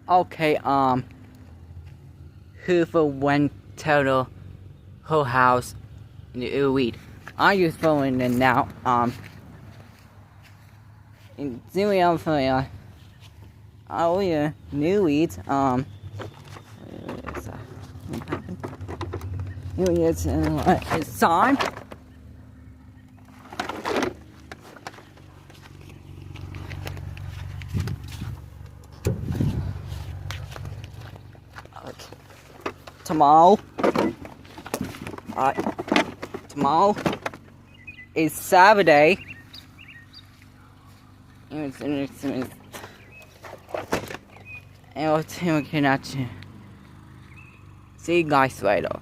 Okay, Hoover Wind total whole house new weed. I use phone and now in zooming out for oh yeah, new weeds new weeds and it's time. Tomorrow, tomorrow is Saturday. And I'll cannot see you guys later.